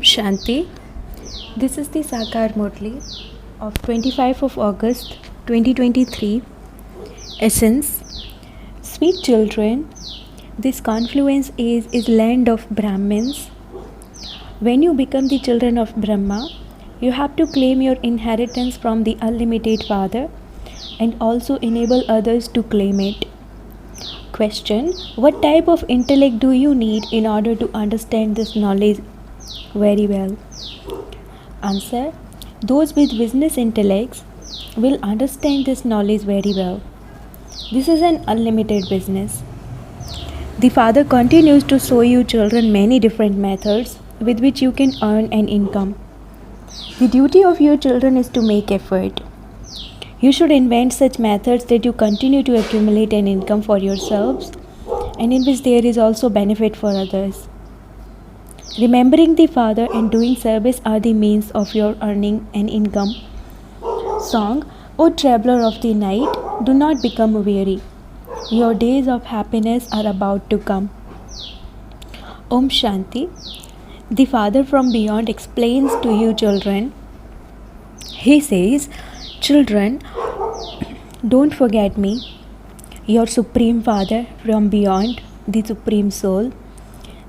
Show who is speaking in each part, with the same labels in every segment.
Speaker 1: Shanti. This is the Sakar Murli of 25 of August 2023. Essence. Sweet children, this confluence is land of Brahmins. When you become the children of Brahma, you have to claim your inheritance from the unlimited Father and also enable others to claim it. Question. What type of intellect do you need in order to understand this knowledge very well? Answer. Those with business intellects will understand this knowledge very well. This is an unlimited business. The Father continues to show you children many different methods with which you can earn an income. The duty of your children is to make effort. You should invent such methods that you continue to accumulate an income for yourselves and in which there is also benefit for others. Remembering the Father and doing service are the means of your earning an income. Song. O traveler of the night, do not become weary. Your days of happiness are about to come. Om Shanti. The Father from beyond explains to you children. He says, children, don't forget me, your Supreme Father from beyond, the Supreme Soul.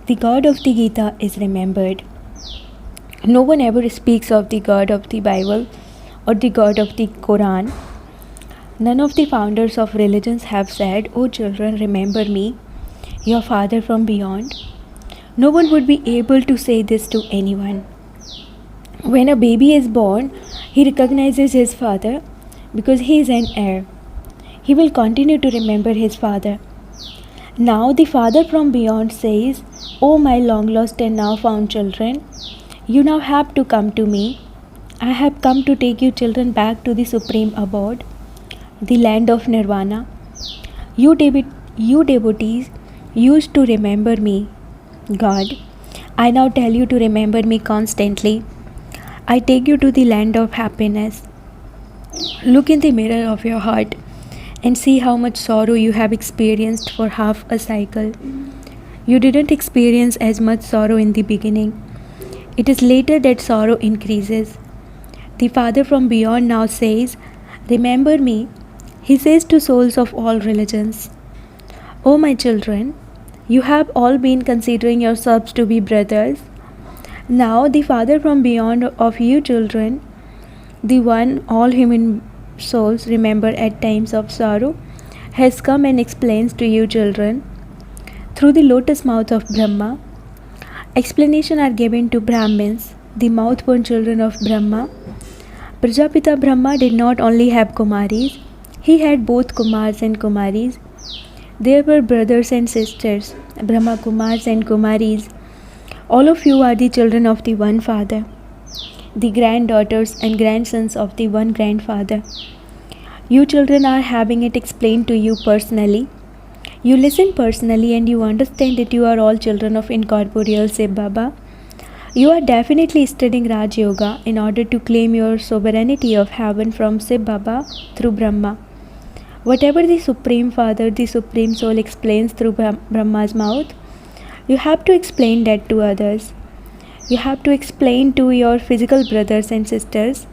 Speaker 1: The God of the Gita is remembered. No one ever speaks of the God of the Bible or the God of the Quran. None of the founders of religions have said, "O children, remember me, your Father from beyond." No one would be able to say this to anyone. When a baby is born, he recognizes his father because he is an heir. He will continue to remember his father. Now the Father from beyond says, "O my long lost and now found children, you now have to come to me. I have come to take you children back to the supreme abode, the land of nirvana. You devotees used to remember me, God. I now tell you to remember me constantly. I take you to the land of happiness. Look in the mirror of your heart and see how much sorrow you have experienced for half a cycle. You didn't experience as much sorrow in the beginning. It is later that sorrow increases. The Father from beyond now says, remember me. He says to souls of all religions, O my children, you have all been considering yourselves to be brothers. Now the Father from beyond of you children, the one all human souls remember at times of sorrow, has come and explains to you children through the lotus mouth of Brahma. Explanations are given to Brahmins, the mouth-born children of Brahma. Prajapita Brahma did not only have Kumaris, he had both Kumars and Kumaris. There were brothers and sisters, Brahma Kumars and Kumaris. All of you are the children of the one Father, the granddaughters and grandsons of the one grandfather. You children are having it explained to you personally. You listen personally and you understand that you are all children of incorporeal Shiv Baba. You are definitely studying Raj Yoga in order to claim your sovereignty of heaven from Shiv Baba through Brahma. Whatever the Supreme Father, the Supreme Soul explains through Brahma's mouth, you have to explain that to others. You have to explain to your physical brothers and sisters.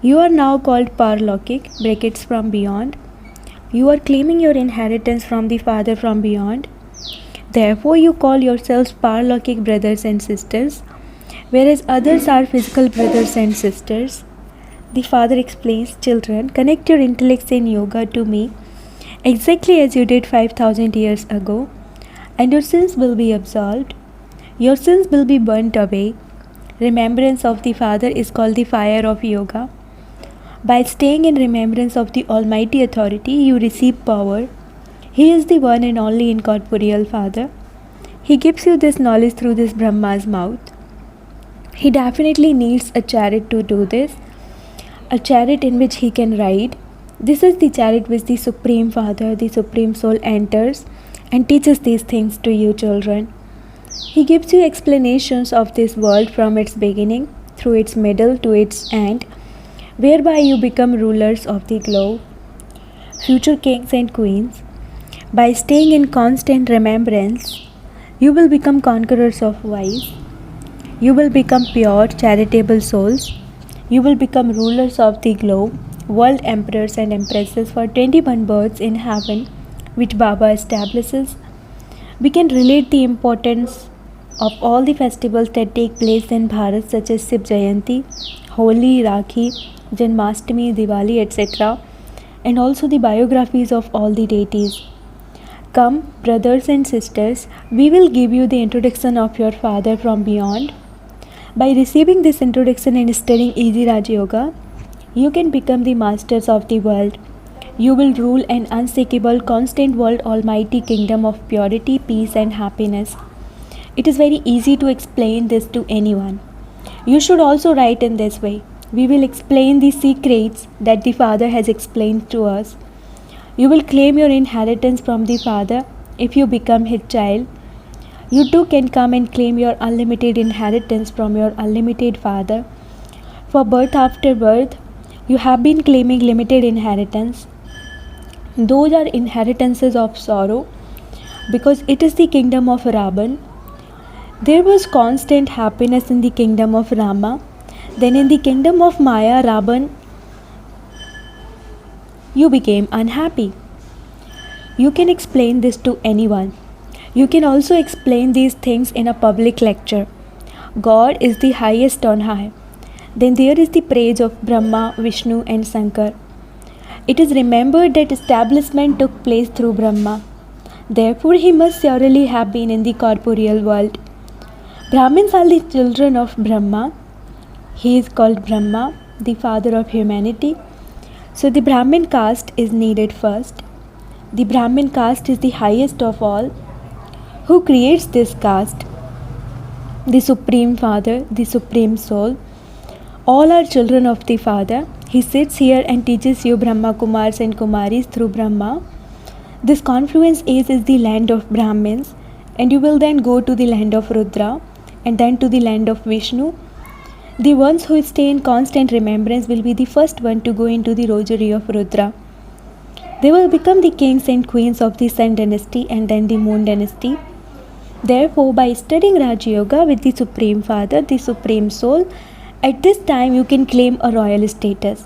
Speaker 1: You are now called Parlokik, brackets from beyond. You are claiming your inheritance from the Father from beyond. Therefore, you call yourselves Parlokik brothers and sisters, whereas others are physical brothers and sisters. The Father explains, children, connect your intellects in yoga to me exactly as you did 5,000 years ago, and your sins will be absolved. Your sins will be burnt away. Remembrance of the Father is called the fire of yoga. By staying in remembrance of the Almighty Authority, you receive power. He is the one and only incorporeal Father. He gives you this knowledge through this Brahma's mouth. He definitely needs a chariot to do this, a chariot in which he can ride. This is the chariot which the Supreme Father, the Supreme Soul enters and teaches these things to you children. He gives you explanations of this world from its beginning, through its middle to its end, whereby you become rulers of the globe, future kings and queens. By staying in constant remembrance, you will become conquerors of vice. You will become pure, charitable souls. You will become rulers of the globe, world emperors and empresses for 21 births in heaven, which Baba establishes. We can relate the importance of all the festivals that take place in Bharat, such as Shiv Jayanti, Holi, Rakhi, Janmashtami, Diwali, etc., and also the biographies of all the deities. Come, brothers and sisters, we will give you the introduction of your father from beyond. By receiving this introduction and studying Easy Raj Yoga, you can become the masters of the world. You will rule an unshakable, constant world, almighty kingdom of purity, peace, and happiness. It is very easy to explain this to anyone. You should also write in this way. We will explain the secrets that the Father has explained to us. You will claim your inheritance from the Father if you become His child. You too can come and claim your unlimited inheritance from your unlimited Father. For birth after birth, you have been claiming limited inheritance. Those are inheritances of sorrow, because it is the kingdom of Ravan. There was constant happiness in the kingdom of Rama. Then in the kingdom of Maya, Ravan, you became unhappy. You can explain this to anyone. You can also explain these things in a public lecture. God is the highest on high. Then there is the praise of Brahma, Vishnu and Shankar. It is remembered that establishment took place through Brahma. Therefore, he must surely have been in the corporeal world. Brahmins are the children of Brahma. He is called Brahma, the father of humanity. So the Brahmin caste is needed first. The Brahmin caste is the highest of all. Who creates this caste? The Supreme Father, the Supreme Soul. All are children of the Father. He sits here and teaches you Brahma Kumars and Kumaris through Brahma. This confluence age is the land of Brahmins, and you will then go to the land of Rudra and then to the land of Vishnu. The ones who stay in constant remembrance will be the first one to go into the rosary of Rudra. They will become the kings and queens of the Sun dynasty and then the Moon dynasty. Therefore, by studying Raj Yoga with the Supreme Father, the Supreme Soul, at this time you can claim a royal status.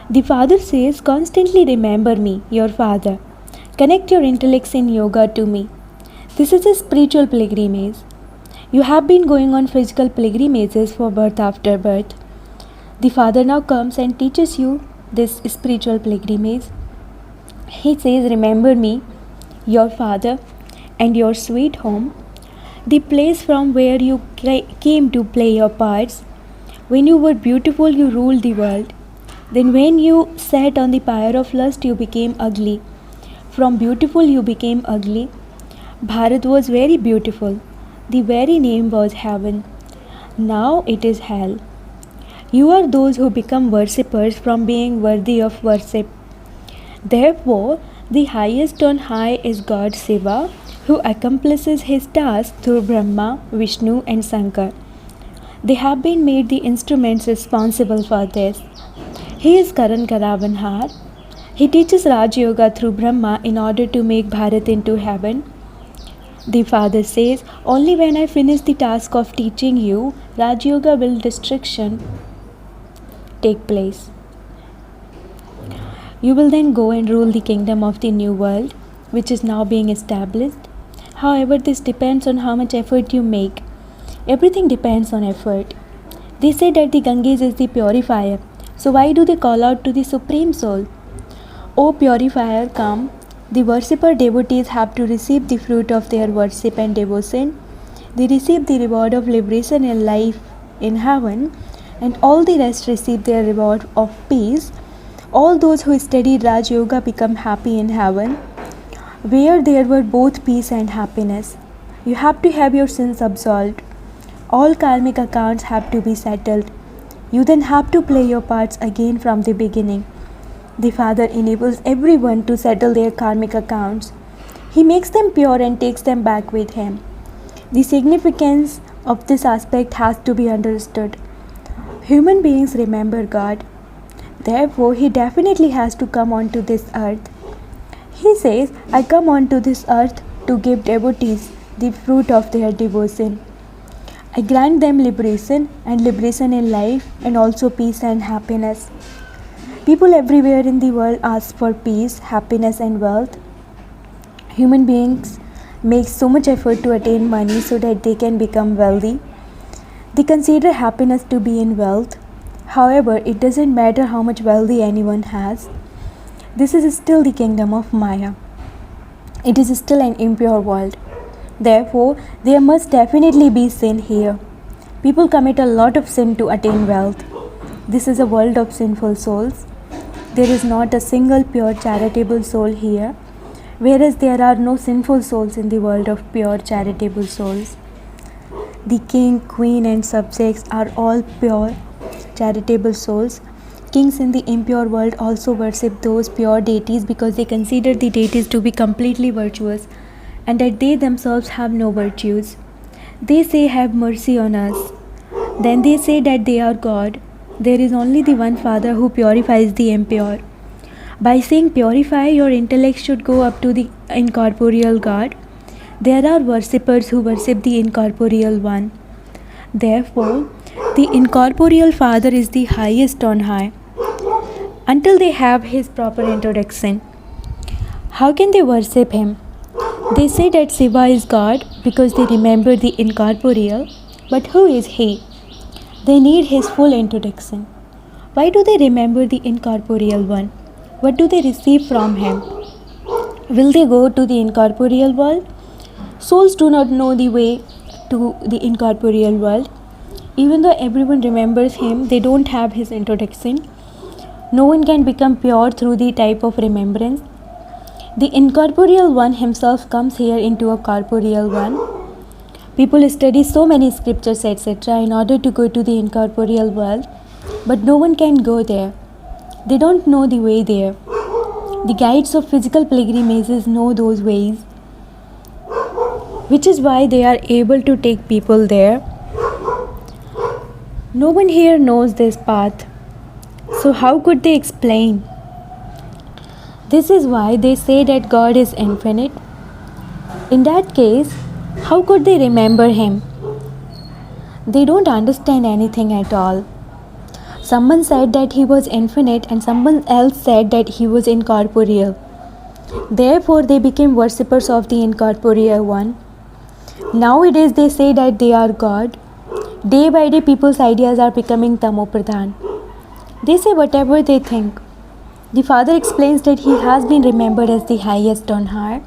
Speaker 1: The Father says, constantly remember me, your Father. Connect your intellects in yoga to me. This is a spiritual pilgrimage. You have been going on physical pilgrimages for birth after birth. The Father now comes and teaches you this spiritual pilgrimage. He says, remember me, your Father, and your sweet home, the place from where you came to play your parts. When you were beautiful, you ruled the world. Then when you sat on the pyre of lust, you became ugly. From beautiful, you became ugly. Bharat was very beautiful. The very name was heaven. Now it is hell. You are those who become worshippers from being worthy of worship. Therefore, the highest on high is God Shiva, who accomplishes his task through Brahma, Vishnu and Shankar. They have been made the instruments responsible for this. He is Karan Karavanhar. He teaches Raj Yoga through Brahma in order to make Bharat into heaven. The Father says, only when I finish the task of teaching you, Raj Yoga will destruction take place. You will then go and rule the kingdom of the new world, which is now being established. However, this depends on how much effort you make. Everything depends on effort. They say that the Ganges is the purifier. So why do they call out to the Supreme Soul? O purifier, come. The worshipper devotees have to receive the fruit of their worship and devotion. They receive the reward of liberation and life in heaven, and all the rest receive their reward of peace. All those who studied Raj Yoga become happy in heaven, where there were both peace and happiness. You have to have your sins absolved. All karmic accounts have to be settled. You then have to play your parts again from the beginning. The Father enables everyone to settle their karmic accounts. He makes them pure and takes them back with him. The significance of this aspect has to be understood. Human beings remember God. Therefore, he definitely has to come onto this earth. He says, I come onto this earth to give devotees the fruit of their devotion. I grant them liberation in life and also peace and happiness. People everywhere in the world ask for peace, happiness and wealth. Human beings make so much effort to attain money so that they can become wealthy. They consider happiness to be in wealth. However, it doesn't matter how much wealthy anyone has. This is still the kingdom of Maya. It is still an impure world. Therefore, there must definitely be sin here. People commit a lot of sin to attain wealth. This is a world of sinful souls. There is not a single pure charitable soul here, whereas there are no sinful souls in the world of pure charitable souls. The king, queen and subjects are all pure charitable souls. Kings in the impure world also worship those pure deities because they consider the deities to be completely virtuous and that they themselves have no virtues. They say, "Have mercy on us." Then they say that they are God. There is only the one Father who purifies the impure. By saying purify, your intellect should go up to the incorporeal God. There are worshippers who worship the incorporeal one. Therefore, the incorporeal Father is the highest on high. Until they have his proper introduction, how can they worship him? They say that Shiva is God because they remember the incorporeal, but who is he? They need his full introduction. Why do they remember the incorporeal one? What do they receive from him? Will they go to the incorporeal world? Souls do not know the way to the incorporeal world. Even though everyone remembers him, they don't have his introduction. No one can become pure through the type of remembrance. The incorporeal one himself comes here into a corporeal one. People study so many scriptures, etc., in order to go to the incorporeal world, but no one can go there. They don't know the way there. The guides of physical pilgrimages know those ways, which is why they are able to take people there. No one here knows this path, so how could they explain? This is why they say that God is infinite. In that case, how could they remember him? They don't understand anything at all. Someone said that he was infinite and someone else said that he was incorporeal. Therefore, they became worshippers of the incorporeal one. Nowadays, they say that they are God. Day by day, people's ideas are becoming tamopradhan. They say whatever they think. The Father explains that he has been remembered as the highest on high.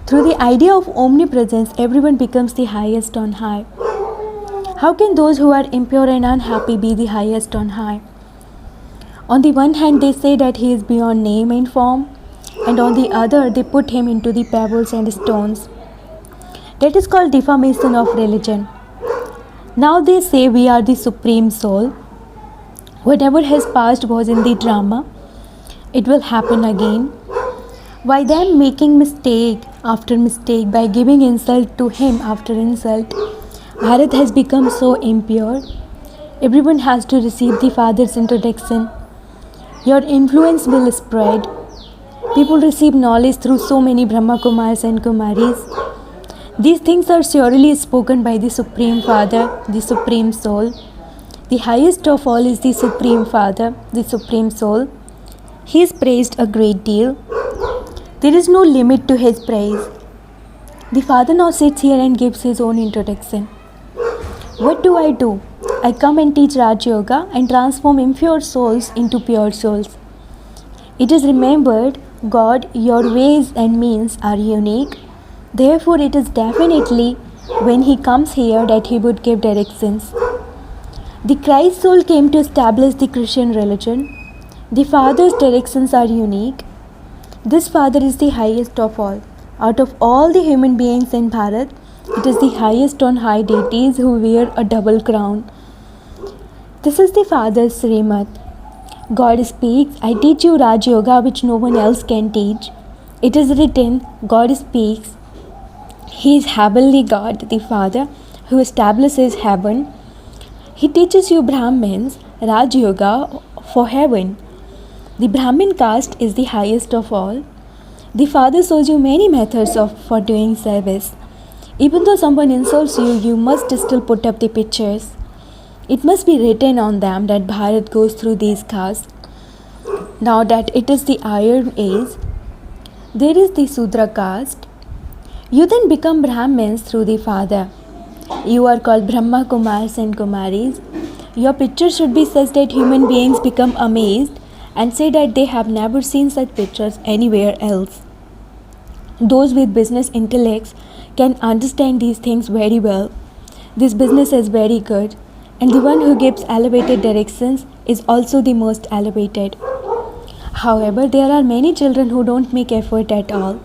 Speaker 1: Through the idea of omnipresence, everyone becomes the highest on high. How can those who are impure and unhappy be the highest on high? On the one hand, they say that he is beyond name and form, and on the other, they put him into the pebbles and stones. That is called defamation of religion. Now they say we are the supreme soul. Whatever has passed was in the drama. It will happen again. Why them making mistake after mistake by giving insult to him after insult? Bharat has become so impure. Everyone has to receive the Father's introduction. Your influence will spread. People receive knowledge through so many Brahma Kumars and Kumaris. These things are surely spoken by the Supreme Father, the Supreme Soul. The highest of all is the Supreme Father, the Supreme Soul. He is praised a great deal. There is no limit to his praise. The Father now sits here and gives his own introduction. What do? I come and teach Raj Yoga and transform impure souls into pure souls. It is remembered, God, your ways and means are unique. Therefore, it is definitely when he comes here that he would give directions. The Christ soul came to establish the Christian religion. The Father's directions are unique. This Father is the highest of all. Out of all the human beings in Bharat, it is the highest on high deities who wear a double crown. This is the Father's Srimad. God speaks, I teach you Raj Yoga which no one else can teach. It is written, God speaks. He is heavenly God, the Father, who establishes heaven. He teaches you Brahmins Raj Yoga for heaven. The Brahmin caste is the highest of all. The Father shows you many methods for doing service. Even though someone insults you, you must still put up the pictures. It must be written on them that Bharat goes through these castes. Now that it is the Iron Age, there is the Sudra caste. You then become Brahmins through the father. You are called Brahma Kumars and Kumaris. Your picture should be such that human beings become amazed and say that they have never seen such pictures anywhere else. Those with business intellects can understand these things very well. This business is very good, and the one who gives elevated directions is also the most elevated. However, there are many children who don't make effort at all.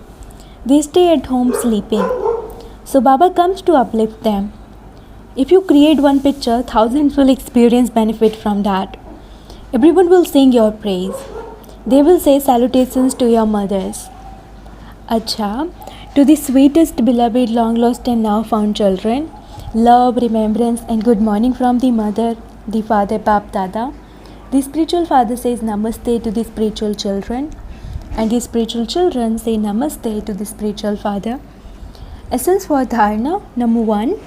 Speaker 1: They stay at home sleeping. So Baba comes to uplift them. If you create one picture, thousands will experience benefit from that. Everyone will sing your praise. They will say salutations to your mothers. Acha, to the sweetest, beloved, long lost and now found children, love, remembrance and good morning from the mother, the father, Bap Dada. The spiritual father says namaste to the spiritual children, and the spiritual children say namaste to the spiritual father. Essence for dharana, number 1.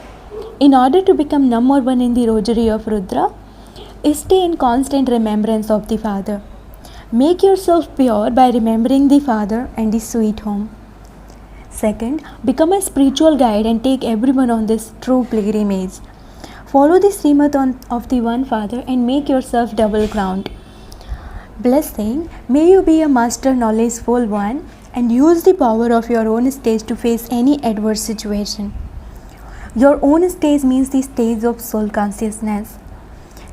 Speaker 1: In order to become number 1 in the rosary of Rudra, stay in constant remembrance of the father. Make yourself pure by remembering the father and the sweet home. Second, become a spiritual guide and take everyone on this true pilgrimage. Follow the Srimad of the One Father and make yourself double crowned. Blessing, may you be a master knowledgeful one and use the power of your own stage to face any adverse situation. Your own stage means the stage of soul consciousness.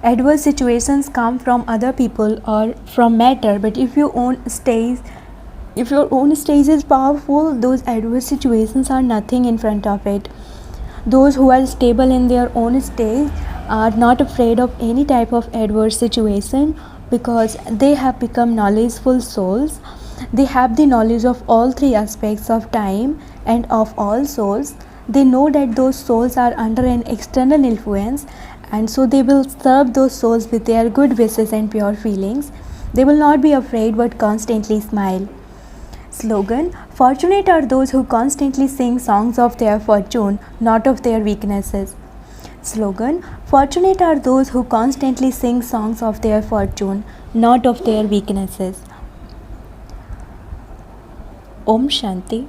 Speaker 1: Adverse situations come from other people or from matter, but if your own stage is powerful, those adverse situations are nothing in front of it. Those who are stable in their own stage are not afraid of any type of adverse situation because they have become knowledgeful souls. They have the knowledge of all three aspects of time and of all souls. They know that those souls are under an external influence, and so they will serve those souls with their good wishes and pure feelings. They will not be afraid but constantly smile. Slogan, fortunate are those who constantly sing songs of their fortune, not of their weaknesses. Slogan, fortunate are those who constantly sing songs of their fortune, not of their weaknesses. Om Shanti.